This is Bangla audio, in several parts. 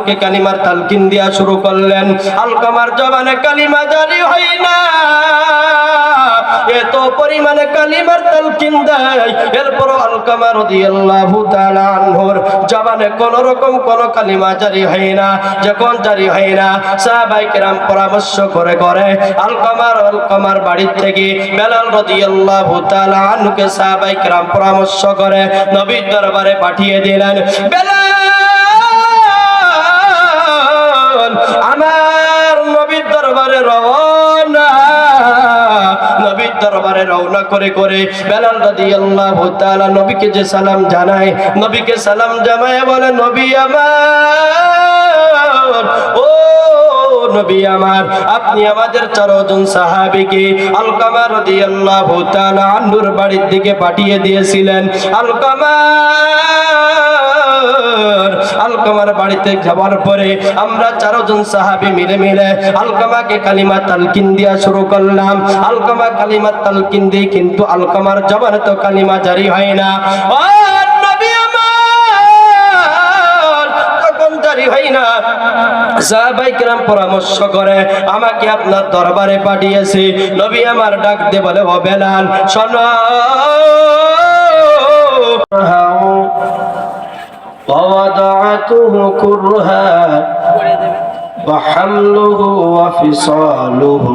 আনহুকে কালিমার তালকিন দেয়া শুরু করলেন। আলকামার জবানে কালিমা জারি হয় না, এত পরিমাণে কালিমার তালকিন দেয়, এরপর আলকামা রাদিয়াল্লাহু তাআলা আনহুর জবানে কোন রকম কোন কালিমা জারি হয় না। যখন জারি হয় না, সাহাবায়ে কেরাম পরামর্শ করে আলকামার বাড়ি থেকে বেলাল রাদিয়াল্লাহু তাআলা আনহুকে সাহাবায়ে কেরাম পরামর্শ করে নবীর দরবারে পাঠিয়ে দিলেন। বেলাল আমার নবীর দরবারে রওনা। নবীর দরবারে রওনা করে বেলাল রাদিয়াল্লাহু তাআলা নবীকে যে সালাম জানায়, নবীকে সালাম জানায় বলে, নবী আমার, ও নবী আমার, আপনি আমাদের 4 জন সাহাবীকে আলকামা রাদিয়াল্লাহু তাআলা আনহুর বাড়ির দিকে পাঠিয়ে দিয়েছিলেন। আলকামার বাড়িতে যাওয়ার পরে আমরা 4 জন সাহাবী মিলে আলকামাকে কালিমা তালকিন দেয়া শুরু করলাম। আলকামা কালিমা তালকিন দিয়ে, কিন্তু আলকামার জবানে তো কালিমা জারি হয় না। ও নবী আমার, তখন জারি হয় না। সাহাবায়ে কেরাম পরামর্শ করে আমাকে আপনার দরবারে পাঠিয়েছে। নবী আমার ডাক দিয়ে বলে, ও বেলাল শোনো, ووضعته كرها وحمله وفصاله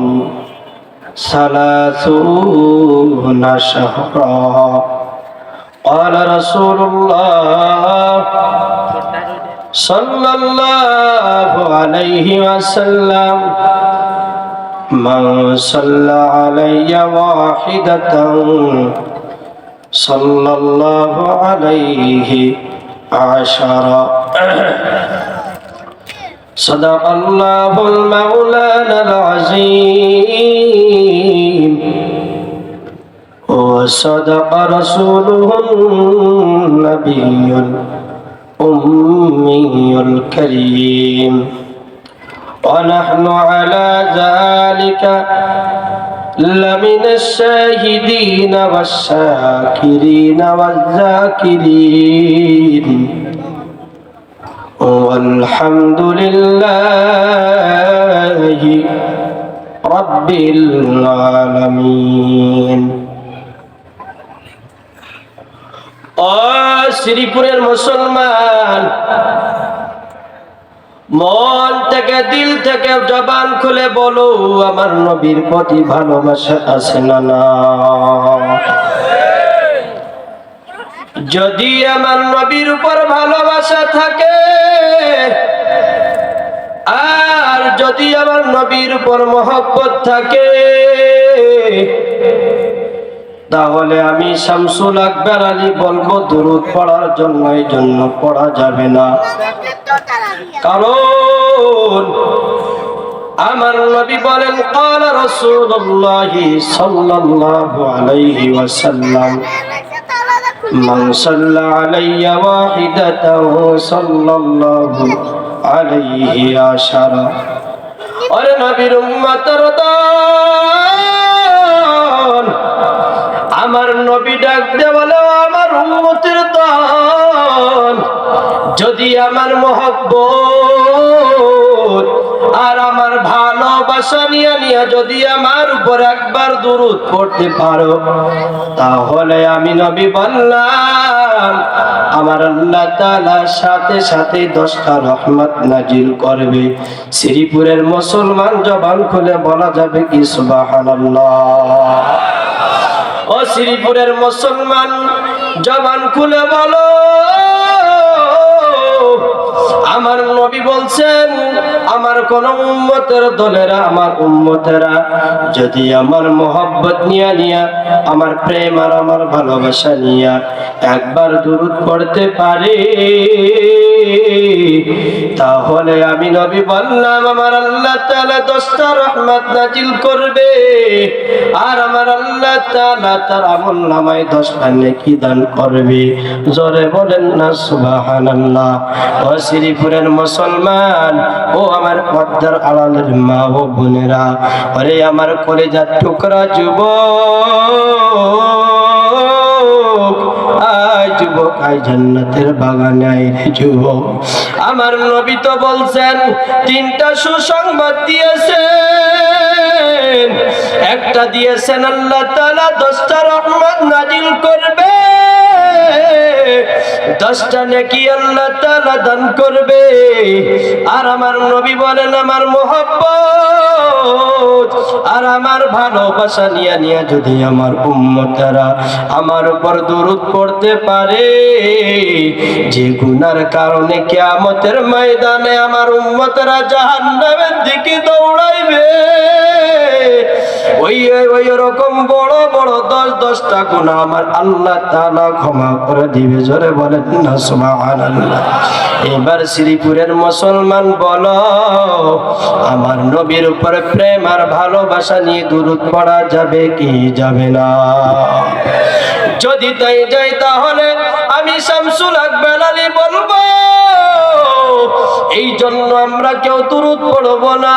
30 شهرا قال رسول الله صلى الله عليه وسلم من صلى علي واحدة صلى الله عليه 10 صدق الله المولانا العظيم وصدق رسوله النبي الأمي الكريم ونحن على ذلك لمن الشاهدين والشاكرين والذاكرين والحمد لله رب العالمين। শ্রীপুরের মুসলমান, মন থেকে দিল থেকে জবান খুলে বলো, আমার নবীর প্রতি ভালোবাসা আছে না? না। যদি আমার নবীর উপর ভালোবাসা থাকে, আর যদি আমার নবীর উপর মহব্বত থাকে, তাহলে আমি শামসুল আকবর আলী বলবো দুরূদ পড়ার জন্য, এই জন্য পড়া যাবে না। কারণ আমার নবী বলেন, قال رسول الله صلى الله عليه وسلم من صلى علي واحدة صلى الله عليه 10। আরে নবীর উম্মতের দল, আমার নবী ডাক দিয়ে বলে, আমার উম্মতের দল, যদি আমার মহব্বত আর আমার ভালোবাসা নিয়ে যদি আমার উপর একবার দুরূদ পড়তে পারো, তাহলে আমি নবী বললাম আমার আল্লাহ তাআলা সাথে সাথে 10টা রহমত নাজিল করবে। শ্রীপুরের মুসলমান জবান খুলে বলা যাবে কি সুবহানাল্লাহ? ও শ্রীপুরের মুসলমান জবান খুলে বলো, আমার নবী বলছেন, আমার কোন উম্মতের দলেরা, আমার উম্মতেরা যদি আমার মহব্বত নিয়া আমার প্রেম আর আমার ভালোবাসা নিয়া একবার দুরূদ পড়তে পারে, তাহলে আমি নবী বললাম আমার আল্লাহ তাআলা 10টা রহমত নাজিল করবে, আর আমার আল্লাহ তাআলা তার আমলনামায় 10টা নেকি দান করবে। জোরে বলেন না সুবহানাল্লাহ। ও শ্রীপুরের মুসলমান, ও আমার পর্দার আড়ালের মা ও বোনেরা, ওরে আমার কলেজার টুকরা যুবক, আজ যুবক আয় জান্নাতের বাগানে আয় রে যুবক। আমার নবী তো বলছেন তিনটা সুসংবাদ দিয়েছেন। একটা দিয়েছেন আল্লাহ তাআলা 10টা রহমত নাজিল করবে, 10টা নেকি আল্লাহ তাআলা দান করবে। আর আমার নবী বলেন আমার মহব্বত আর আমার ভালোবাসা নিয়ে নিয়ে যদি আমার উম্মতেরা আমার উপর দরুদ পড়তে পারে, যে গুনার কারণে কিয়ামতের ময়দানে আমার উম্মতেরা জাহান্নামের দিকে দৌড়াইবে, ওই রকম বড় বড় 10টা গুনাহ আমার আল্লাহ তাআলা ক্ষমা করে দিবে। জোরে বলেন না সুবহানাল্লাহ। এবার শ্রীপুরের মুসলমান বলো, আমার নবীর উপরে প্রেম আর ভালোবাসা নিয়ে দরুদ পড়া যাবে কি যাবে না? যদি তাই যাই তাহলে আমি শামসুল হক বেলালী বলবো, এই জন্য আমরা কেউ দরুদ পড়ব না।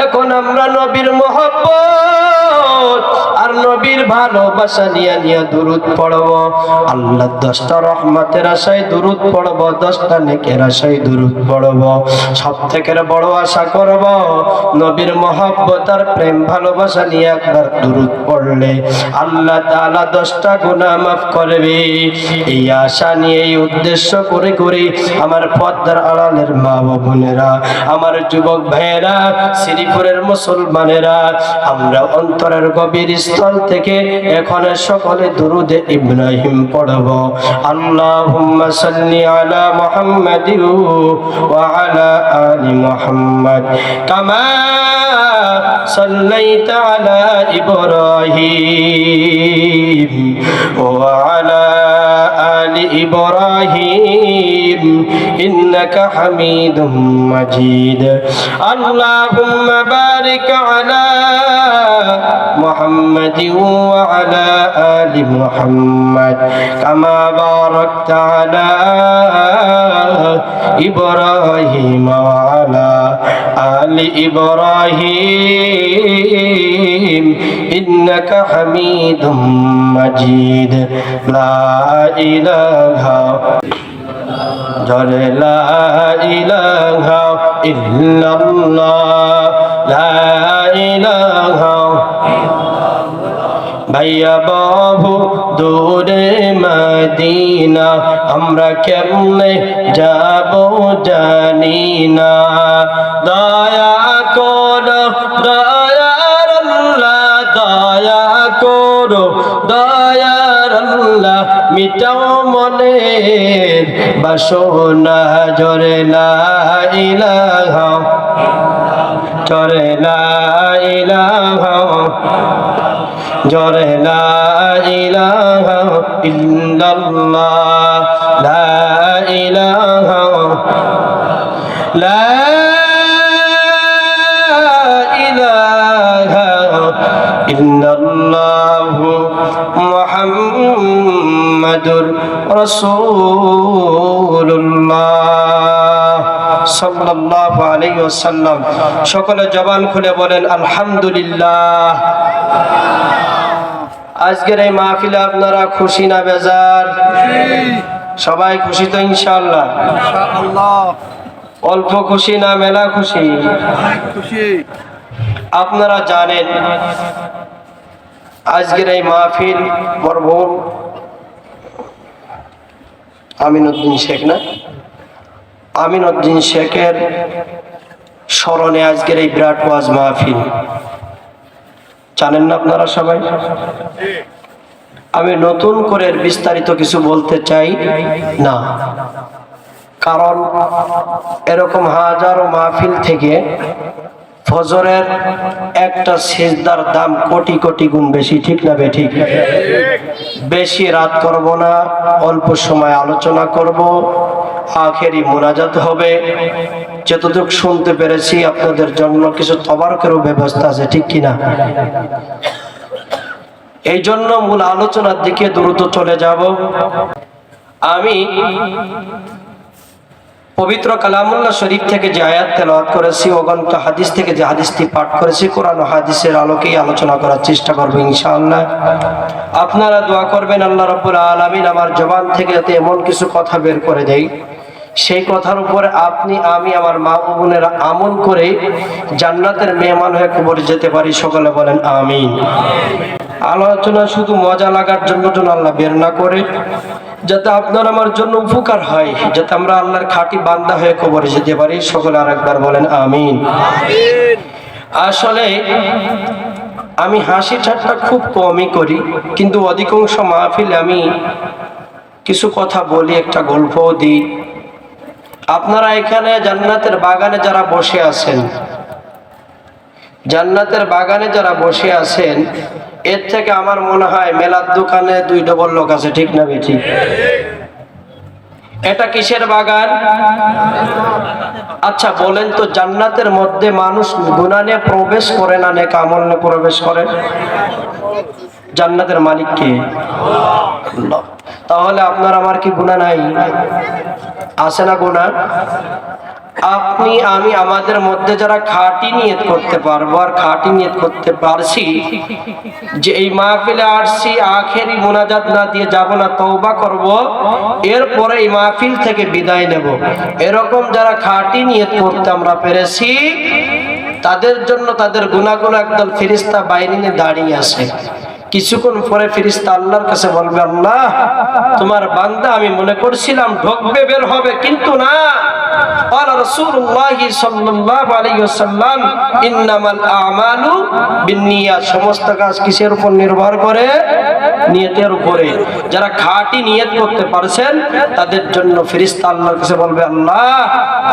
এখন আমরা নবীর মহব্বত আর নবীর ভালোবাসা নিয়ে নিয়ে দরুদ পড়ব। আল্লাহ 10টা রহমতের আশায় দরুদ পড়ব, 10টা নেকের আশায় দরুদ পড়ব। সব থেকে বড় আশা করব নবীর মহব্বত আর প্রেম ভালোবাসা নিয়ে একবার দরুদ পড়লে আল্লাহ তাআলা 10টা গুনাহ মাফ করবে। এই আশা নিয়ে এই উদ্দেশ্য করে করে আমার পর্দার আড়ালের মা বোনেরা, আমার যুবক ভাইয়েরা, শ্রীপুরের মুসলমানেরা, আমরা অন্তরের গভীর স্থল থেকে এখন সকলে দুরুদে ইব্রাহিম পড়ব। আল্লাহুম্মা সাল্লি আলা মুহাম্মাদি ওয়া আলা আলি মুহাম্মাদ কামা সাল্লাইতা আলা ইব্রাহিম ওয়া আলা আলি ইব্রাহিম ইন্নাকা হামিদুম মাজিদ। আল্লাহুম্মা বারিক আলা মুহাম্মাদি ওয়া আলা আলি মুহাম্মাদ কামা বারাকতা আলা ইব্রাহিম ওয়া আলা আলি ইব্রাহিম ইন্নাকা হামিদুম মাজিদ। লা ইলাহা জরে লা ইলাহা ইল্লাল্লাহ, লা ইলাহা। ভাইয়া বাবু দূরে মদিনা আমরা কেমনে যাব জানি না, দয়া করো দয়ার আল্লাহ, দয়া করো দয়ার আল্লাহ, মিটাও মনের বাসনা। জোরে লা ইলাহা, জোরে লা ইলাহা, জোরে লা ইলাহা ইল্লাল্লাহ, লা ইলাহা, লা ইলাহা ইল্লাল্লাহ মুহাম্মাদুর রাসূলুল্লাহ সাল্লাল্লাহু আলাইহি ওয়াসাল্লাম। সকলে জবান খুলে বলেন আলহামদুলিল্লাহ। আজকের এই মাহফিলে আপনারা খুশি না বেজার? সবাই খুশি তো ইনশাআল্লাহ? অল্প খুশি না মেলা খুশি? আপনারা জানেন আজকের এই মাহফিল মরহুম আমিনউদ্দিন শেখ, না আমিনউদ্দিন শেখের স্মরণে আজকের এই বিরাট ওয়াজ মাহফিল। জানেন না আপনারা সবাই? আমি নতুন করে বিস্তারিত কিছু বলতে চাই না, কারণ এরকম হাজারো মাহফিল থেকে ফজরের একটা সিজদার দাম কোটি কোটি গুণ বেশি, ঠিক না বেঠিক? বেশি রাত করব না, অল্প সময় আলোচনা করব, আখেরি মোনাজাত হবে। যতটুকু শুনতে পেরেছি আপনাদের জন্য কিছু তবারকেরও ব্যবস্থা আছে, ঠিক কিনা? এই জন্য মূল আলোচনার দিকে দ্রুত চলে যাব। আমি পবিত্র কালামুল্লাহ শরীফ থেকে যে আয়াত তেলাওয়াত করেছি, অগণিত হাদিস থেকে যে হাদিসটি পাঠ করেছি, কোরআন ও হাদিসের আলোকেই আলোচনা করার চেষ্টা করবো ইনশাআল্লাহ। আপনারা দোয়া করবেন আল্লাহ রাব্বুল আলামিন আমার জবান থেকে যাতে এমন কিছু কথা বের করে দেয়, সেই কথার উপরে আপনি আমি আমার মা ও বোনেরা আমল করে জান্নাতের মেহমান হয়ে কবরে যেতে পারি। সকলে বলেন আমিন। আলোচনা শুধু মজা লাগার জন্য যেন আল্লাহ বের না করে, যাতে আপনার আমার জন্য উপকার হয়, যাতে আমরা আল্লাহর খাঁটি বান্দা হয়ে কবরে যেতে পারি। সকলে আরেকবার বলেন আমিন। আসলে আমি হাসি ঠাট্টা খুব কমই করি, কিন্তু অধিকাংশ মাহফিলে আমি কিছু কথা বলি, একটা গল্পও দিই। আপনারা এখানে জান্নাতের বাগানে যারা বসে আছেন, জান্নাতের বাগানে যারা বসে আছেন, এর থেকে আমার মনে হয় মেলার দোকানে 2 ডবল লোক আছে, ঠিক না বেঠি? এটা কিসের বাগান? আচ্ছা বলেন তো, জান্নাতের মধ্যে মানুষ গুনাহ নিয়ে প্রবেশ করে না নেক আমল নিয়ে প্রবেশ করে? জান্নাতের মালিক কে? আল্লাহ। তাহলে আপনার আমার কি গুনাহ নাই? আছে না গুনাহ? আপনি আমি আমাদের মধ্যে যারা খাঁটি নিয়ত করতে পারবো আর খাঁটি নিয়ত করতে পারছি যে এই মাহফিলে আসছি আখেরি মোনাজাত না দিয়ে যাব না, তওবা করব, এরপরে এই মাহফিল থেকে বিদায় নেব, এরকম যারা খাঁটি নিয়ত করতে আমরা পেরেছি, তাদের জন্য তাদের গুনাহগুলো একদল ফেরেশতা বাহিনী নিয়ে দাঁড়িয়ে আছে। কিছুক্ষণ পরে ফেরেশতা আল্লাহর কাছে বলবে, আল্লাহ তোমার বান্দা আমি মনে করছিলাম ঢোকবে বের হবে, কিন্তু না। قال رسول الله صلى الله عليه وسلم انما الاعمال بالنيات। সমস্ত কাজ কিসের উপর নির্ভর করে? নিয়তের উপরে। যারা খাঁটি নিয়ত করতে পারছেন তাদের জন্য ফেরেশতা আল্লাহর কাছে বলবে, আল্লাহ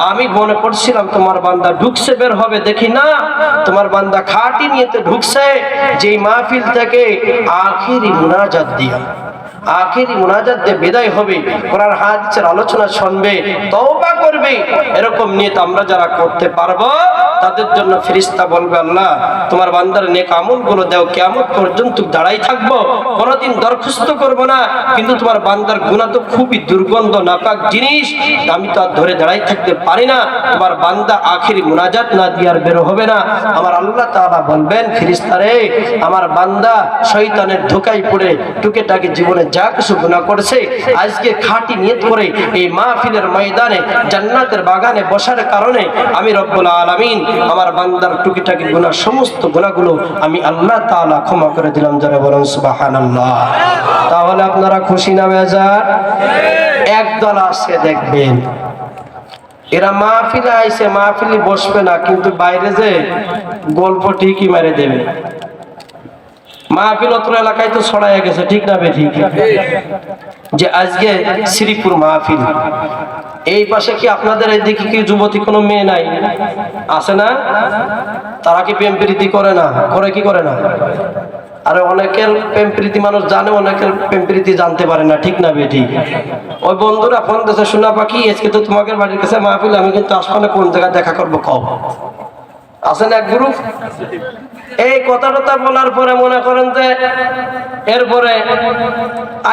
আমি মনে করছিলাম তোমার বান্দা ঢুকছে বের হবে, দেখি না তোমার বান্দা খাঁটি নিয়তে ঢুকছে, যেই মাহফিল থেকে আখিরি মুনাজাত দিয়া, আখেরি মুনাজাত দিয়ে বিদায় হবে, কোরআন হাদিসের আলোচনা শুনবে, তওবা করবে, এরকম নিয়ত আমরা যারা করতে পারবো তাদের জন্য ফেরেশতা বলবে, আল্লাহ তোমার বান্দার নেক আমলগুলো দাও, কিয়ামত পর্যন্ত দাঁড়াই থাকবো, কোনোদিন দরখাস্ত করব না, কিন্তু তোমার বান্দার গুনাহ তো খুবই দুর্গন্ধ নাপাক জিনিস, আমি তো আর ধরে দাঁড়াই থাকতে পারি না, তোমার বান্দা আখেরি মুনাজাত না দিয়ে আর বের হবে না। আমার আল্লাহ তাআলা বলবেন, ফেরেশতা রে, আমার বান্দা শয়তানের ধোঁকায় পড়ে টুকেটাকে জীবনে যা কিছু গুনাহ করেছে, আজকে খাঁটি নিয়ত করে এই মাহফিলের ময়দানে জান্নাতের বাগানে বসার কারণে আমি রব্বুল আলামিন আমার বান্দার টুকিটাকি গুনাহ, সমস্ত গুনাহগুলো আমি আল্লাহ তাআলা ক্ষমা করে দিলাম। যারা বলেন সুবহানাল্লাহ। তাহলে আপনারা খুশি না বেজার? একদল আছে দেখবেন, এরা মাহফিলে আইছে, মাহফিলে বসবে না, কিন্তু বাইরে যে গল্প ঠিকই মেরে দেবে। মাহফিল অত্র এলাকায় তো ছড়াইয়া গেছে, ঠিক না বেঠিক? যে আজকে শ্রীপুর মাহফিল, এই পাশে কি আপনাদের এইদিকে কি যুবতী কোনো মেয়ে নাই? আছে না? তারা কি প্রেম প্রীতি করে না? করে কি করে না? আরে অনেকের প্রেম প্রীতি মানুষ জানে, অনেকের প্রেম প্রীতি জানতে পারে না, ঠিক না বেঠিক? ওই বন্ধুরা ফোন দিয়েছে, শোনা পাখি আজকে তো তোমাদের বাড়ির কাছে মাহফিল, আমি কিন্তু আসলে কোন জায়গায় দেখা করবো কও। আছে না এক গ্রুপ? এই কথাটা বলার পরে মনে করেন যে এরপরে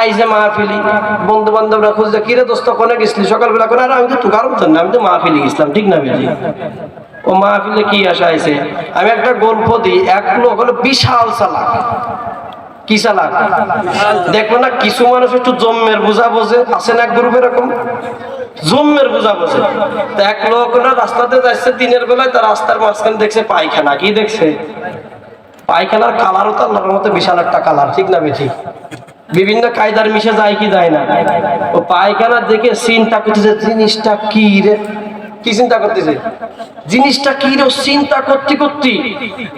আইসে মাহফিলি, বন্ধু বান্ধবরা খুঁজছে, কিরে দোস্ত কোনে গেছিলি সকালবেলা? করে আর আমি তো কারণ না, আমি তো মাহফিলি গেছিলাম, ঠিক না বেজি? ও মাহফিলে কি আসা আইছে? আমি একটা গল্প দিই। এক লোক হলো বিশাল চালাক। কি চালাক? দেখলো না কিছু মানুষ একটু জম্মের বোঝা বোঝে, আছে না এক গ্রুপ এরকম জম্মের বোঝা বোঝে। তো এক লোক না রাস্তাতে যাচ্ছে দিনের বেলায়, তার রাস্তার মাঝখানে দেখছে পায়খানা। কি দেখছে? পায়খানার কালারও তো আল্লাহর মতো বিশাল একটা কালার, ঠিক না বেঠি? বিভিন্ন কায়দার মিশে যায় কি যায় না? ও পায়খানা দেখে চিন্তা করতেছে, জিনিসটা কি রে? কি চিন্তা করতেছে? জিনিসটা কি রে? চিন্তা করতে করতে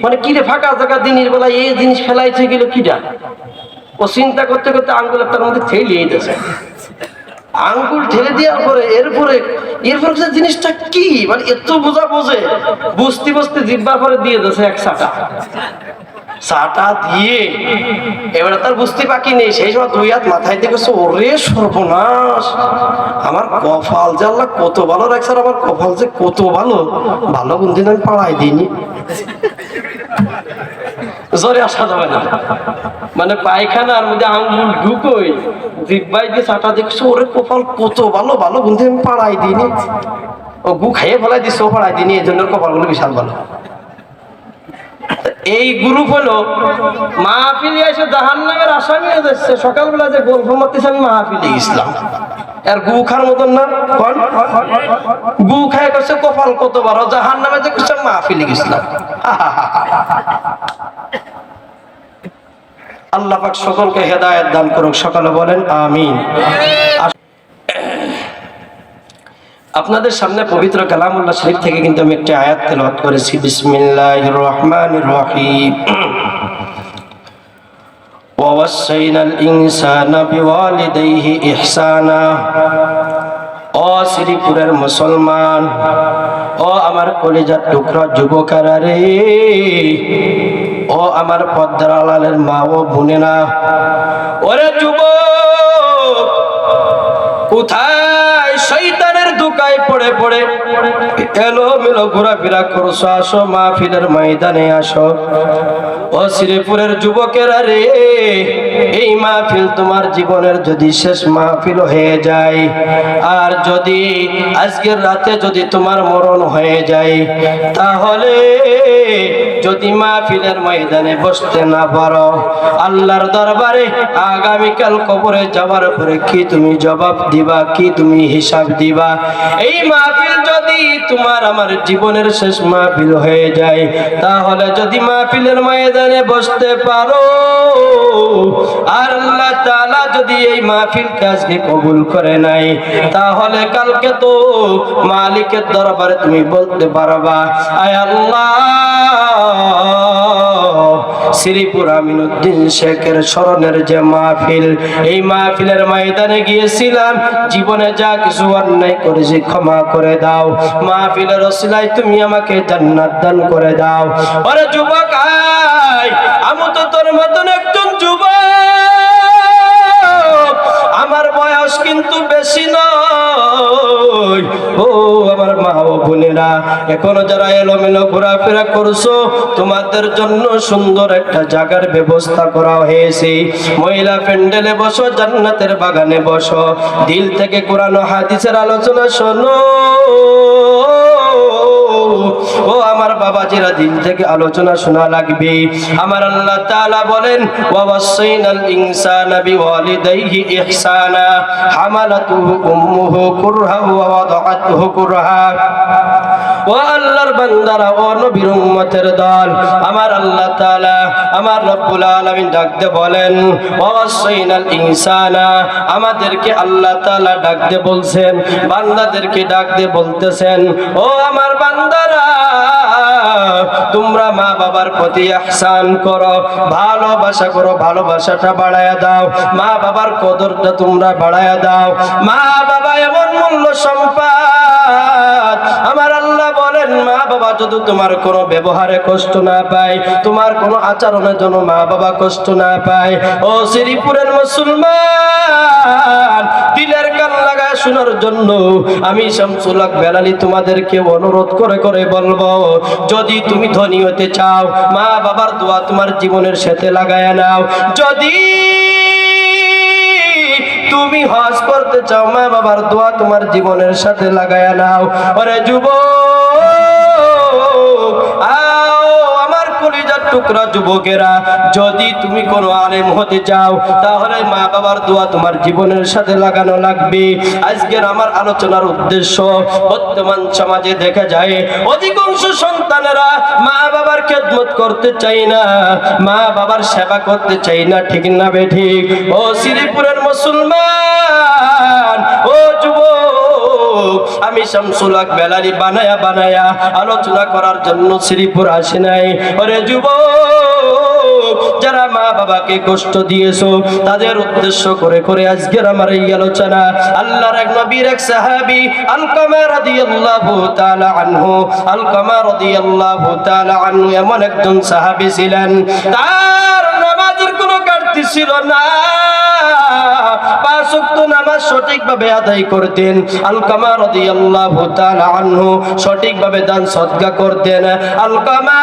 মানে কি রে, ফাঁকা জায়গা দিনের বেলায় এই জিনিস ফেলাইছে গেল কিটা? ও চিন্তা করতে করতে আঙ্গুল তার মধ্যে ঠেলিয়ে দিয়েছে। আঙ্গুল ঠেলে দেওয়ার পরে এরপরে জিনিসটা কি, মানে এত বোঝা বোঝে, বুঝতে বুঝতে জিব্বার পরে দিয়ে দিয়েছে এক চাটা দিয়ে। এবারে তার বুঝতে বাকি নেই, সেই সময় 2 হাত মাথায় দেখেছে, ওরে সর্বনাশ, আমার কপাল যে আল্লাহ কত ভালো রাখছে, আমার কপাল যে কত ভালো, ভালো কোনদিন আমি পাড়াই দিইনি। জোরে আসা যাবে না, মানে পায়খানার মধ্যে আঙ্গুল ঢুকোই জিব্বাই দিয়ে চাটা দেখছো, ওরে কপাল কত ভালো, ভালো বন্ধু আমি পাড়াই দিইনি, ও গু খাইয়ে ফেলাই দিচ্ছে, ও পাড়াই দিইনি, এই জন্য কপালগুলো বিশাল ভালো। এই গ্রুপ হলো মাহফিলে এসে জাহান্নামের আসামি হয়ে যাচ্ছে। সকালবেলা যে গল্প মারতেছে আমি মাহফিলে ইসলাম, আর গু খার মতন না, কোন গু খায় করছে কপাল কত বড়, জাহান্নামে যে করছে মাহফিলে ইসলাম। আল্লাহ পাক সকলকে হেদায়েত দান করুক, সকলে বলেন আমিন। আপনাদের সামনে পবিত্র কালামুল্লাহ শরীফ থেকে কিন্তু আমি একটা আয়াত তেলাওয়াত করেছি, বিসমিল্লাহির রহমানির রহিম। ওয়াসাইনাল ইনসানা বিওয়ালিদাইহি ইহসানা। ও শ্রীপুরের মুসলমান, ও আমার কলিজার টুকরা যুবকেরা রে, ও আমার পর্দার আড়ালের মা ও বোনেরা, ওরে যুবক, কোথায় শয়তানের ধোঁকায় পড়ে পড়ে এলোমেলো ঘোরাফেরা করছো, আসো মাহফিলের ময়দানে আসো। ও শ্রীপুরের যুবকেরা রে, এই মাহফিল তোমার জীবনের যদি শেষ মাহফিল হয়ে যায়, আর যদি আজকের রাতে যদি তোমার মরণ হয়ে যায়, তাহলে যদি মাহফিলের ময়দানে বসতে না পারো, আল্লাহর দরবারে আগামীকাল কবরে যাওয়ার পরে কি তুমি জবাব দিবা, কি তুমি হিসাব দিবা? এই মাহফিল যদি তোমার আমার জীবনের শেষ মাহফিল হয়ে যায়, তাহলে যদি মাহফিলের ময়দানে বসতে পারো, আর আল্লাহ তাআলা যদি এই মাহফিল কাজকে কবুল করে নাই, তাহলে কালকে তো মালিকের দরবারে তুমি বলতে পারবা, আয় আল্লাহ, শ্রীপুর আমিনউদ্দিন শেখের স্মরণের যে মাহফিল, এই মাহফিলের ময়দানে গিয়েছিলাম, জীবনে যা কিছু অন্যায় করেছি ক্ষমা করে দাও, মাহফিলের ওসিলায় তুমি আমাকে জান্নাত দান করে দাও। ওরে যুবক আয়, আমি তো তোর মতন একজন যুবক, আমার বয়স কিন্তু বেশি নয়। ও আমার মা ও বোনেরা, এখনো যারা এলোমেলো ঘোরাফেরা করছো, তোমাদের জন্য সুন্দর একটা জায়গার ব্যবস্থা করা হয়েছে। মহিলা প্যান্ডেলে বসো, জান্নাতের বাগানে বসো, দিল থেকে কোরআন ও হাদিসের আলোচনা শোনো। ও আমার বাবাজিরা, দিল থেকে আলোচনা শোনা লাগবে। আমার আল্লাহ তাআলা বলেন, ওয়াসাইনাল ইনসানা বিওয়ালিদাইহি ইহসানা হামালাতুহু উম্মুহু কুরহা ওয়া ওয়াদাআতুহু কুরহা। ও আল্লাহর বান্দারা, ও নবীর উম্মতের দল, আমার আল্লাহ তাআলা, আমার রব্বুল আলামিন ডাকতে বলেন, ওয়াসাইনাল ইনসানা, আমাদেরকে আল্লাহ তাআলা ডাকতে বলছেন, বান্দাদেরকে ডাকতে বলতেছেন, ও আমার বান্দারা, তোমরা মা বাবার প্রতি ইহসান করো, ভালোবাসা করো, ভালোবাসাটা বাড়ায়া দাও, মা বাবার কদরটা তোমরা বাড়ায়া দাও। মা বাবা এমন মূল্য সম্পদ, আমার আল্লাহ বলেন, মা বাবা যদি তোমার কোনো ব্যবহারে কষ্ট না পায়, তোমার কোনো আচরণের জন্য মা বাবা কষ্ট না পায়, ও শ্রীপুরের মুসলমান, দিলের কান লাগায় শোনার জন্য আমি শামসুল হক বেলালী তোমাদেরকে অনুরোধ করে করে বলবো, যদি তুমি ধনী হতে চাও, মা বাবার দোয়া তোমার জীবনের সাথে লাগায়া নাও। যদি তুমি হজ করতে চাও, মা বাবার দোয়া তোমার জীবনের সাথে লাগায়া নাও। ওরে যুবক, আও আমার কলিজার টুকরা যুবকেরা, যদি তুমি কোনো আলেম হতে চাও, তাহলে মা বাবার দোয়া তোমার জীবনের সাথে লাগানো লাগবে। আজকের আমার আলোচনার উদ্দেশ্য, বর্তমান সমাজে দেখা যায় অধিকাংশ সন্তানেরা মা বাবার খেদমত করতে চায় না, মা বাবার সেবা করতে চায় না, ঠিক না বেঠিক? ও শ্রীপুরের মুসলমান, ও যুবক, আমি শামসুল হক বেলালী বানায়া বানায়া আলোচনা করার জন্য শ্রীপুর আসি নাই। ওরে যুবক, যারা মা বাবাকে কষ্ট দিয়েছো, তাদের উদ্দেশ্য করে করে আজকের আমার এই আলোচনা। আল্লাহর এক নবীর এক সাহাবী আলকামা রাদিয়াল্লাহু তাআলা আনহু, আলকামা রাদিয়াল্লাহু তাআলা আনহু এমন একজন সাহাবী ছিলেন, তার নামাজ নামাজের কোনো ঘাটতি ছিল না, 5 ওয়াক্ত নামাজ সঠিকভাবে আদায় করতেন। আলকামা রাদিয়াল্লাহু তাআলা আনহু সঠিকভাবে দান সদকা করতেন। আলকামা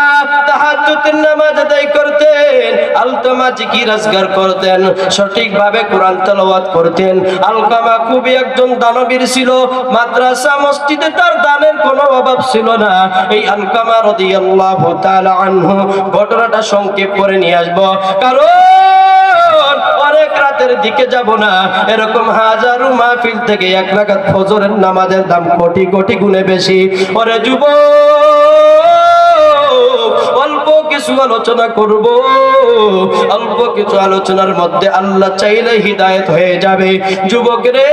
তাহাজ্জুদের নামাজ আদায় করতেন। আলকামা জিকির আজকার করতেন, সঠিকভাবে কোরআন তেলাওয়াত করতেন। আলকামা খুবই একজন দানবীর ছিল। মাদ্রাসা মসজিদে তার দানের কোনো অভাব ছিল না। এই আলকামা রাদিয়াল্লাহু তাআলা আনহু ঘটনাটা সংক্ষেপ করে নিয়ে আসবো, কারণ অনেক রাতের দিকে যাব না। এরকম হাজারো মাহফিল থেকে 1 রাকাত ফজরের নামাজের দাম কোটি কোটি গুণে বেশি। ওরে যুবক, অল্প কিছু আলোচনা করব। অল্প কিছু আলোচনার মধ্যে আল্লাহ চাইলে হিদায়াত হয়ে যাবে। যুবক রে,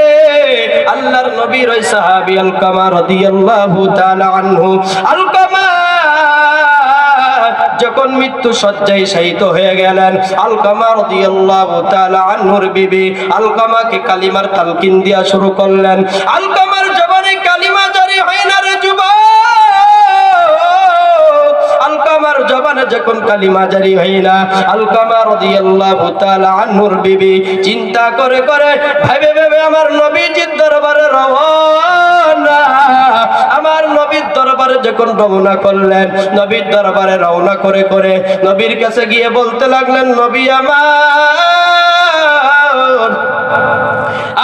আল্লাহর নবীর ওই সাহাবী আলকামা রাদিয়াল্লাহু তাআলা আনহু, আলকামা যখন মৃত্যু শয্যায় শায়িত হয়ে গেলেন, আলকামা রাদিয়াল্লাহু তাআলা আনহুর বিবি আলকামাকে কালিমার তালকিন দেয়া শুরু করলেন। আলকামার জবানে কালিমা জারি হয় না রে যুবক। আলকামার জবানে যখন কালিমা জারি হয় না, আলকামা রাদিয়াল্লাহু তাআলা আনহুর বিবি চিন্তা করে করে ভেবে ভেবে আমার নবীজির দরবারে রওনা, আমার নবীর দরবারে যখন রওনা করলেন, নবীর দরবারে রওনা করে করে নবীর কাছে গিয়ে বলতে লাগলেন, নবী আমার,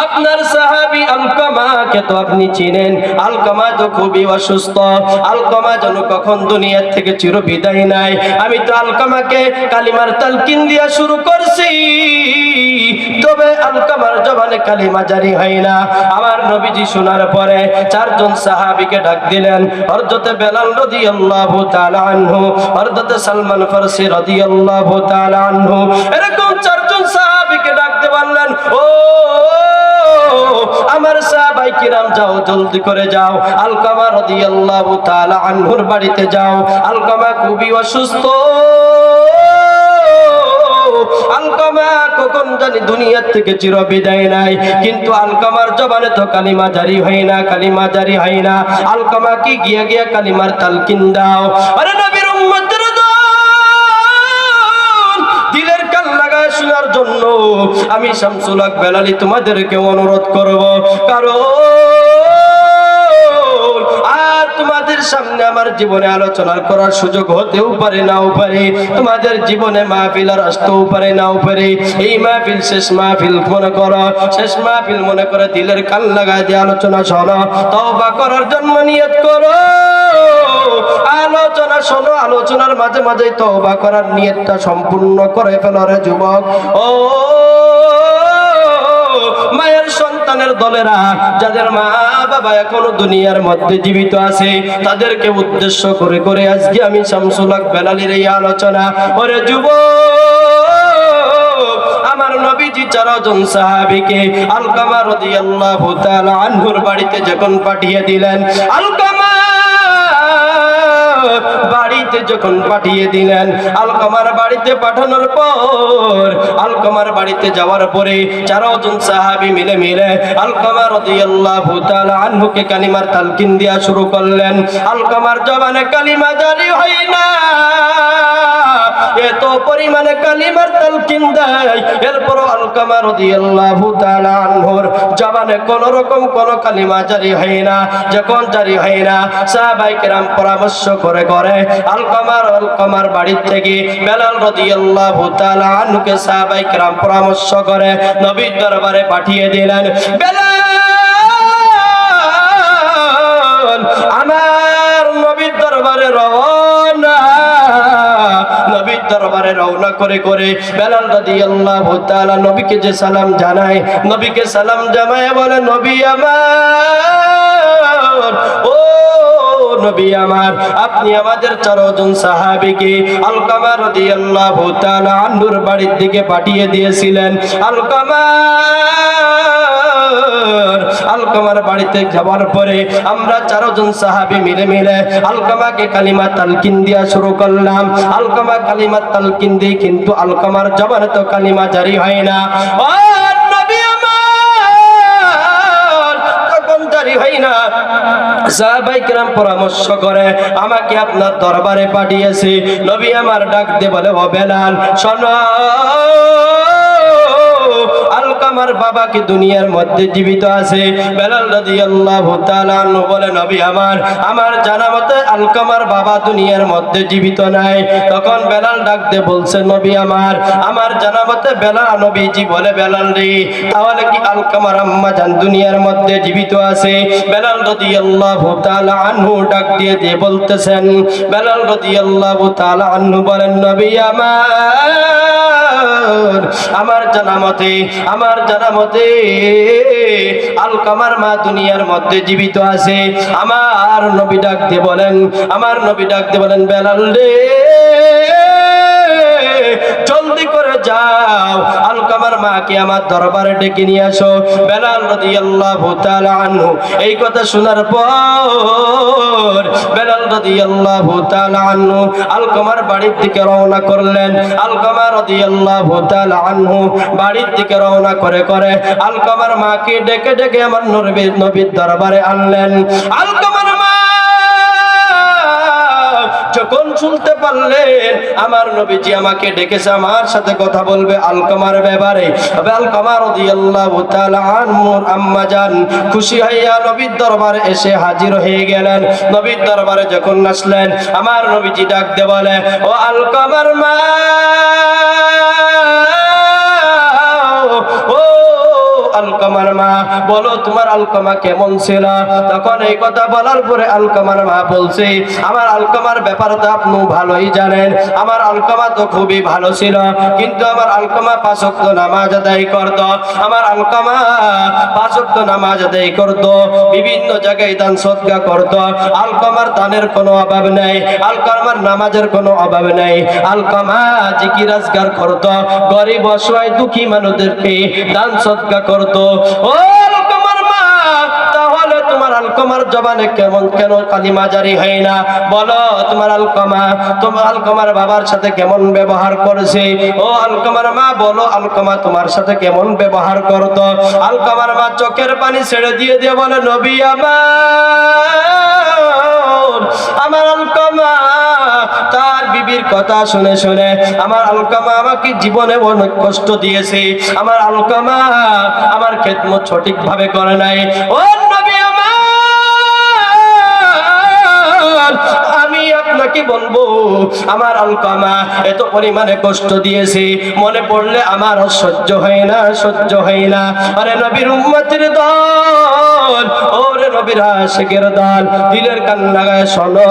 আপনার সাহাবী আলকামাকে তো আপনি চিনেন। আলকামা তো খুবই অসুস্থ। আলকামা যেন কখন দুনিয়ার থেকে চির বিদায় নাই। আমি তো আলকামাকে কালিমার তালকিন দিয়া শুরু করছি, তবে আলকামার জবানে কালিমা জারি হয় না। আমার নবীজি শোনার পরে 4 জন সাহাবীকে ডাক দিলেন। হযরত বেলাল রাদিয়াল্লাহু তাআলা আনহু, হযরত সালমান ফারসি রাদিয়াল্লাহু তাআলা আনহু, এরকম 4 জন সাহাবীকে ডাকতে বললেন, ও আমার সাহাবায়ে কিরাম, যাও জলদি করে যাও, আলকামা রাদিয়াল্লাহু তাআলা আনহুর বাড়িতে যাও। আলকামা খুবই অসুস্থ। আলকামা কখন জানি দুনিয়ার থেকে চির বিদায় নাই, কিন্তু আলকামার জবানে তো কালিমা জারি হয় না, কালিমা জারি হয় না। আলকামা কি গিয়া গিয়া কালিমার তালকিন দাও। আরে নবীর উম্মতের দিলের কান লাগায় শোনার জন্য আমি শামসুল হক বেলালী তোমাদেরকে অনুরোধ করব, কারণ আর তোমাদের সামনে আমার জীবনে আলোচনা করার সুযোগ হতেও পারে, নাও পারে। তোমাদের জীবনে মাহফিল আর আসতেও পারে, নাও পারে। এই মাহফিল শেষ মাহফিল মনে করো, শেষ মাহফিল মনে করে দিলের কান লাগায় দিয়ে আলোচনা শোনো, তওবা করার জন্য নিয়ত করো। আলোচনা শোনো, আলোচনার মাঝে মাঝে তওবা করার নিয়তটা সম্পূর্ণ করে ফেলো রে যুবক। ও মায়ের সন্তানের দলেরা, যাদের মা বাবা এখনো দুনিয়ার মধ্যে জীবিত আছে, তাদেরকে উদ্দেশ্য করে করে আজকে আমি শামসুল হক বেলালীর এই আলোচনা। ওরে যুবক, আমার নবীজি 4 জন সাহাবীকে আলকামা রাদিয়াল্লাহু তাআলা আনহুর বাড়িতে যখন পাঠিয়ে দিলেন, আলকামা বাড়িতে যখন পাঠিয়ে দিলেন, আলকামার বাড়িতে পাঠানোর পর, আলকামার বাড়িতে যাওয়ার পরে 4 জন সাহাবী মিলে মিলে আলকামা রাদিয়াল্লাহু তাআলা আনহুকে কালিমার তালকিন দেয়া শুরু করলেন। আলকামার জবানে কালিমা জারি হয় না, এত পরিমাণে কালিমার তালকিন দেয়, এরপর আলকামা রাদিয়াল্লাহু তাআলা আনহুর জবানে কোন রকম কোন কালিমা জারি হয় না। যখন জারি হয় না, সাহাবায়ে কেরাম পরামর্শ করে করে আলকামার বাড়ি থেকে বেলাল রাদিয়াল্লাহু তাআলা আনহুকে সাহাবায়ে কেরাম পরামর্শ করে নবীর দরবারে পাঠিয়ে দিলেন। বেলাল আমার নবীর দরবারে রওনা। নবীর দরবারে রওনা করে করে বেলাল রাদিয়াল্লাহু তাআলা নবীকে যে সালাম জানায়, নবীকে সালাম জানায় বলে, নবী আমার, ও নবী আমার, আপনি আমাদের 4 জন সাহাবীকে আলকামা রাদিয়াল্লাহু তাআলা আনহুর বাড়ির দিকে পাঠিয়ে দিয়েছিলেন। আলকামার বাড়িতে যাওয়ার পরে আমরা 4 জন সাহাবী মিলে মিলে আলকামাকে কালিমা তালকিন দেয়া শুরু করলাম। আলকামা কালিমা তালকিন দিয়ে, কিন্তু আলকামার জবানে তো কালিমা জারি হয় না। ও নবী আমার, তখন জারি হয় না, সাহাবায়ে কেরাম পরামর্শ করে আমাকে আপনার দরবারে পাঠিয়েছে। নবী আমার ডাক দিয়ে বলে, ও বেলাল শোনো, আলকামার বাবা কি দুনিয়ার মধ্যে জীবিত আছে? বেলাল রাদিয়াল্লাহু তাআলা আনহু বলে, নবী আমার জানা মতে আলকামার বাবা দুনিয়ার মধ্যে জীবিত নাই। তখন বেলাল ডাক দিয়ে বলছে, নবী আমার জানা মতে বেলাল নবীজি বলে, বেলাল রে, তাহলে কি আলকামার আম্মা জান দুনিয়ার মধ্যে জীবিত আছে? বেলাল রাদিয়াল্লাহু তাআলা আনহু ডাক দিয়ে বলতেছেন, বেলাল রাদিয়াল্লাহু তাআলা আনহু বলেন, নবী আমার জানা মতে আলকামার মা দুনিয়ার মধ্যে জীবিত আছে। আমার নবী ডাক দিয়ে বলেন, বেলাল রে, জলদি করে যাও, আলকামার মাকে আমার দরবারে ডেকে নিয়ে আসো। বেলাল রাদিয়াল্লাহু তাআলা আনহু এই কথা শোনার পর বেলাল রাদিয়াল্লাহু তাআলা আনহু আলকামার বাড়ির দিকে রওনা করলেন। আলকামা রাদিয়াল্লাহু তাআলা আনহু বাড়ির দিকে রওনা করে আলকামার মাকে ডেকে ডেকে আমার নবীর দরবারে আনলেন। আলকামার মা যখন শুনতে পারলেন আমার নবীজি আমাকে ডেকেছে, আমার সাথে কথা বলবে আলকামার ব্যাপারে, আলকামা রাদিয়াল্লাহু তাআলা আনহুর আম্মা জান খুশি হইয়া নবীর দরবারে এসে হাজির হয়ে গেলেন। নবীর দরবারে যখন আসলেন আমার নবীজি ডাক দিয়ে বলে, ও আলকামার মা, ও আলকামার মা, বলো তোমার আলকামা কেমন ছিল? তখন এই কথা বলার পরে আলকামার মা বলছে, আমার আলকামার ব্যাপারটা আপনি ভালোই জানেন, আমার আলকামা তো খুবই ভালো ছিল, কিন্তু আমার আলকামা 5 ওয়াক্ত নামাজ আদায় করত, আমার আলকামা 5 ওয়াক্ত নামাজ আদায় করত, বিভিন্ন জায়গায় দান সদকা করত, আলকামার দানের কোনো অভাব নাই, আলকামার নামাজের কোনো অভাব নাই, আলকামা জিকির আজকার করত, গরিব অসহায় দুঃখী মানুষদেরকে দান সদকা করত। ও আলকামার মা, তাহলে তোমার আলকামার জবানে কেন কালিমা জারি হয় না? বলো তোমার আলকামার বাবার সাথে কেমন ব্যবহার করেছে? ও আলকামার মা, বলো আলকামা তোমার সাথে কেমন ব্যবহার করত? আলকামার মা চোখের পানি ছেড়ে দিয়ে বলে, নবী আমার আলকামা তার বিবির কথা শুনে শুনে আমার আলকামা আমাকে জীবনে অনেক কষ্ট দিয়েছে, আমার আলকামা আমার খেদমত সঠিক ভাবে করে নাই। ও নবী আমি আপনাকে বলবো, আমার আলকামা এত পরিমাণে কষ্ট দিয়েছে, মনে পড়লে আমার সহ্য হয় না। আরে নবীর উম্মতের দল, ওরে নবীর আশিকের দল, দিলের কান লাগায় শোনো,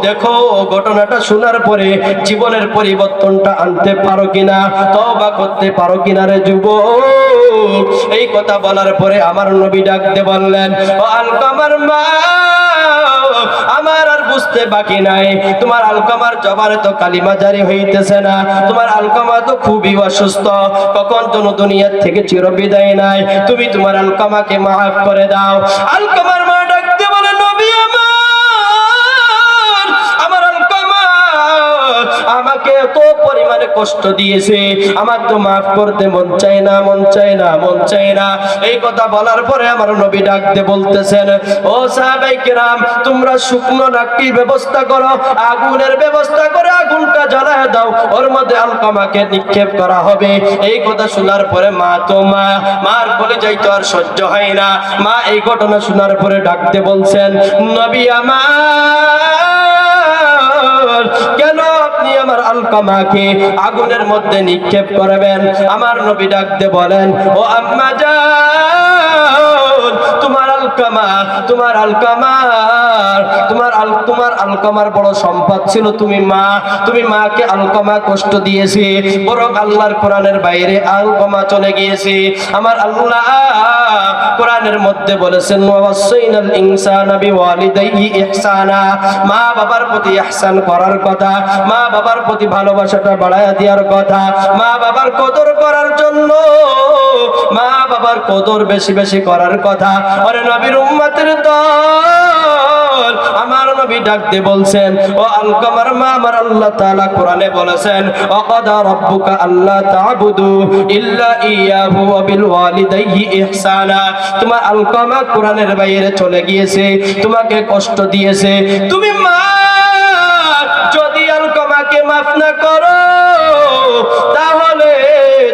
দেখো ঘটনাটা শোনার পরে জীবনের পরিবর্তনটা আনতে পারো কিনা, তওবা করতে পারো কিনা রে যুবক। এই কথা বলার পরে আমার নবী ডাক দিয়ে বললেন, ও আলকামার মা, আমার আর বুঝতে বাকি নাই, তোমার আলকামার জবানে তো কালিমা জারি হইতেছে না, তোমার আলকামা তো খুবই অসুস্থ, কখন তো দুনিয়া থেকে চিরবিদায় নাই, তুমি তোমার আলকামাকে মাফ করে দাও। আলকামার মা ডাক দিয়ে বলে, নবী আমার আলকামা আমাকে এত পরিমাণে কষ্ট দিয়েছে, আমার তো মাফ করতে মন চায় না। এই কথা বলার পরে আমার নবী ডাক দিয়ে বলতেছেন, ও সাহাবায়ে কেরাম, তোমরা শুকনো লাকড়ির ব্যবস্থা করো, আগুনের ব্যবস্থা করে আগুনটা জ্বালায় দাও, ওর মধ্যে আলকামাকে নিক্ষেপ করা হবে। এই কথা শোনার পরে মার বলে যাইতো আর সহ্য হয় না। মা এই ঘটনা শোনার পরে ডাক দিয়ে বলছেন, নবী আমার, কেন আপনি আমার আলকামাকে আগুনের মধ্যে নিক্ষেপ করবেন? আমার নবী ডাক দিয়ে বলেন, ও আম্মা জান, তোমার আলকামার বড় সম্পদ ছিল তুমি মাকে আলকামা কষ্ট দিয়েছে, বরং আল্লাহর কোরআনের বাইরে আলকামা চলে গিয়েছে। আমার আল্লাহ কোরআনের মধ্যে বলেছেন, ওয়াসাইনাল ইনসানা বিওয়ালিদাইহি ইহসানা, মা বাবার প্রতি ইহসান করার কথা, মা বাবার প্রতি ভালোবাসাটা বাড়ায়া দেওয়ার কথা, মা বাবার কদর করার জন্য মা বাবার কদর বেশি বেশি করার কথা। আরে নবীর উম্মতের দল, আমার নবী ডাক দিয়ে বলছেন, ও আলকামার মা, আমার আল্লাহ তাআলা কোরআনে বলেছেন, ওয়াকাদা রাব্বুকা আল্লা তা'বুদু ইল্লা ইয়াহু ওয়া বিল ওয়ালিদাইহি ইহসানা। তোমার আলকামা কোরআনের বাইরে চলে গিয়েছে, তোমাকে কষ্ট দিয়েছে। তুমি মা যদি আলকামাকে মাফ না করো, তাহলে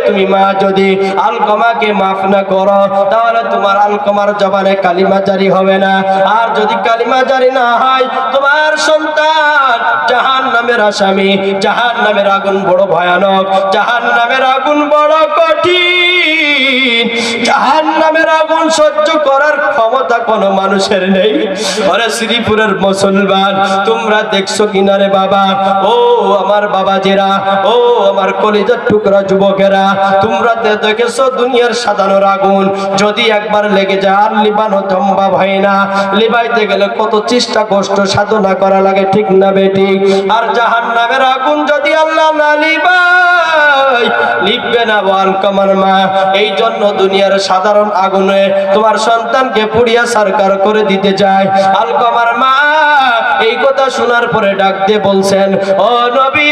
তুমি মা যদি আলকামাকে মাফ না করো, তাহলে তোমার আলকামার জবানে কালিমা জারি হবে না। আর যদি কালিমা জারি না হয়, তোমার সন্তান জাহান্নামের আসামি। জাহান্নামের আগুন বড় ভয়ানক, জাহান্নামের আগুন বড় কঠিন, জাহান্নামের আগুন সহ্য করার ক্ষমতা কোনো মানুষের নেই। ওরে শ্রীপুরের মুসলমান, তোমরা দেখছো কিনা রে বাবা, ও আমার বাবাজিরা, ও আমার কলিজার টুকরা যুবকেরা, তোমরা দেখেছো দুনিয়ার সাধারণ আগুন যদি একবার লেগে যায় আর লিবানো সম্ভব হয় না। লিবাইতে গেলে কত চেষ্টা কষ্ট সাধনা করা লাগে, ঠিক না বেটি? আর জাহান্নামের আগুন যদি আল্লাহ না লিখবে না আলকামার মা। এই জন্য দুনিয়ার সাধারণ আগুনে তোমার সন্তানকে পুড়িয়া সরকার করে দিতে চায়। আলকামার মা এই কথা শোনার পরে ডাক দিয়ে বলছেন, ও নবী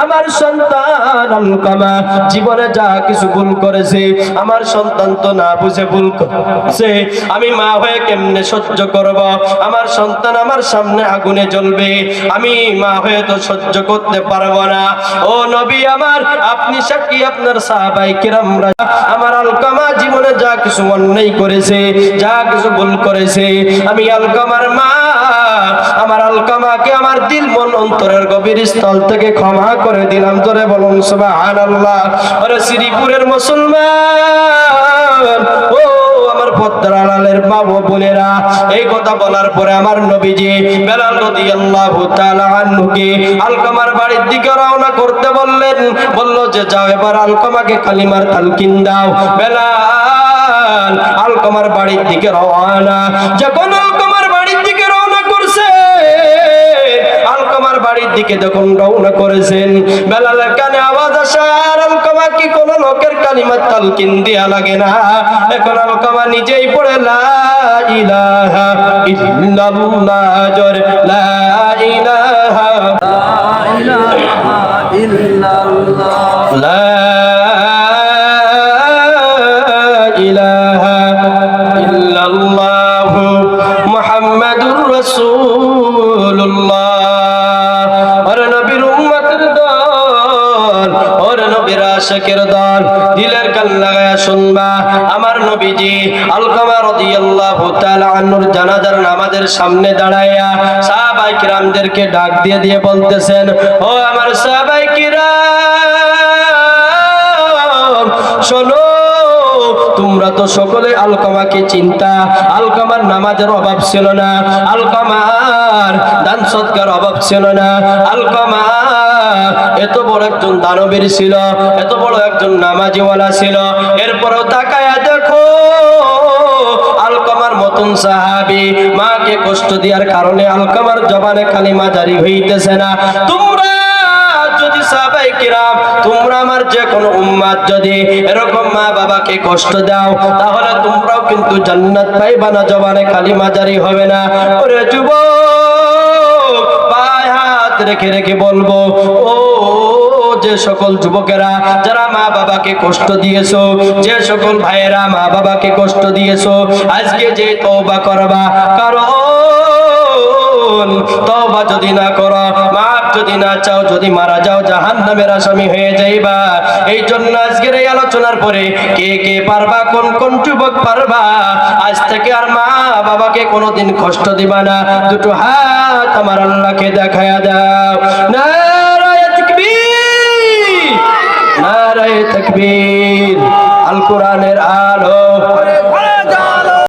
আমার সন্তান আলকামা জীবনে যা কিছু ভুল করেছে, আমার সন্তান তো না বুঝে ভুল করেছে, আমি মা হয়ে কেমনে সহ্য করব? আমার সন্তান আমার সামনে আগুনে জ্বলবে, আমি মা হয়ে তো সহ্য করতে পারবো না। ও নবী আমার, আপনি সাক্ষী, আপনার সাহাবায়ে কিরামরা, আমার আলকামা জীবনে যা কিছু অন্যায় করেছে, যা কিছু ভুল করেছে, আমি আলকামার মা আমার আলকামাকে আমার দিল মন অন্তরের গভীর স্থল থেকে ক্ষমা করে দিলাম। জোরে বলুন সুবহানাল্লাহ। আরে শ্রীপুরের মুসলমান, ও আমার পদ্মার আড়ালের বাবা বোনেরা, এই কথা বলার পরে আমার নবীজি বেলাল রাদিয়াল্লাহু তাআলা আনহুকে আলকামার বাড়ির দিকে রওনা করতে বললেন। বলল যে যাও এবার আলকামাকে কালিমার তালকিন দাও। বেলাল আলকামার বাড়ির দিকে রওনা। যখন আলকামার বাড়ির দিকে রওনা করছে, আলকামার বাড়ির দিকে যখন রওনা করেছেন, বেলালের কানে আওয়াজ আসে, আর আলকামা কি কোন লোকের কালিমার তালকিন দেয়া লাগে না। এখন আলকামা নিজেই পড়ে লা ইলাহা ইল্লাল্লাহ, জোরে লা ইলাহা ইল্লাল্লাহ, লা ইলাহা ইল্লাল্লাহ মুহাম্মাদুর রাসূলুল্লাহ। ওরে নবীর উম্মতের দল, ওরে নবীর আশিকের দল, দিলের কান লাগায়া শুনবা। আমার নবীজি আলকামা রাদিয়াল্লাহু তাআলা আনহুর জানাজার নামাজের সামনে দাঁড়ায়া সাহাবায়ে কিরামদেরকে ডাক দিয়ে দিয়ে বলতেছেন, ও আমার সাহাবায়ে কিরাম, শোনো, তোমরা তো সকলে আলকামাকে চিন্তা। আলকামার নামাজের অভাব ছিল না, আলকামার দান সৎকার অভাব ছিল না। আলকামা এত বড় একজন দানবীর ছিল, এত বড় একজন নামাজিওয়ালা ছিল। এরপরও তাকায়া দেখো, আলকামার মতন সাহাবী মাকে কষ্ট দেওয়ার কারণে আলকামার জবানে কালিমা জারি হইতেছে না। তোমরা যদি সাহাবায়ে কিরাম, তোমরা আমার যে কোনো উম্মত যদি এরকম মা বাবাকে কষ্ট দাও, তাহলে তোমরাও কিন্তু জান্নাত পাইবা না, জবানে কালিমা জারি হবে না। ওরে যুবক, পায়ে হাত রেখে রেখে বলবো, ও যে সকল যুবকেরা যারা মা বাবাকে কষ্ট দিয়েছো, যে সকল ভাইয়েরা মা বাবাকে কষ্ট দিয়েছো, আজকে যে তওবা করবা, কারণ তওবা যদি না করো, মাফ যদি না চাও, যদি মারা যাও জাহান্নামের আসামি হয়ে যাইবা। এই জন্য আজকের এই আলোচনার পরে কে কে পারবা, কোন কোন যুবক পারবা আজ থেকে আর মা বাবাকে কোনোদিন কষ্ট দিবা না? দুটো হাত আমার আল্লাহকে দেখায়া দাও। নারায়ে তাকবীর, নারায়ে তাকবীর। আল কোরআনের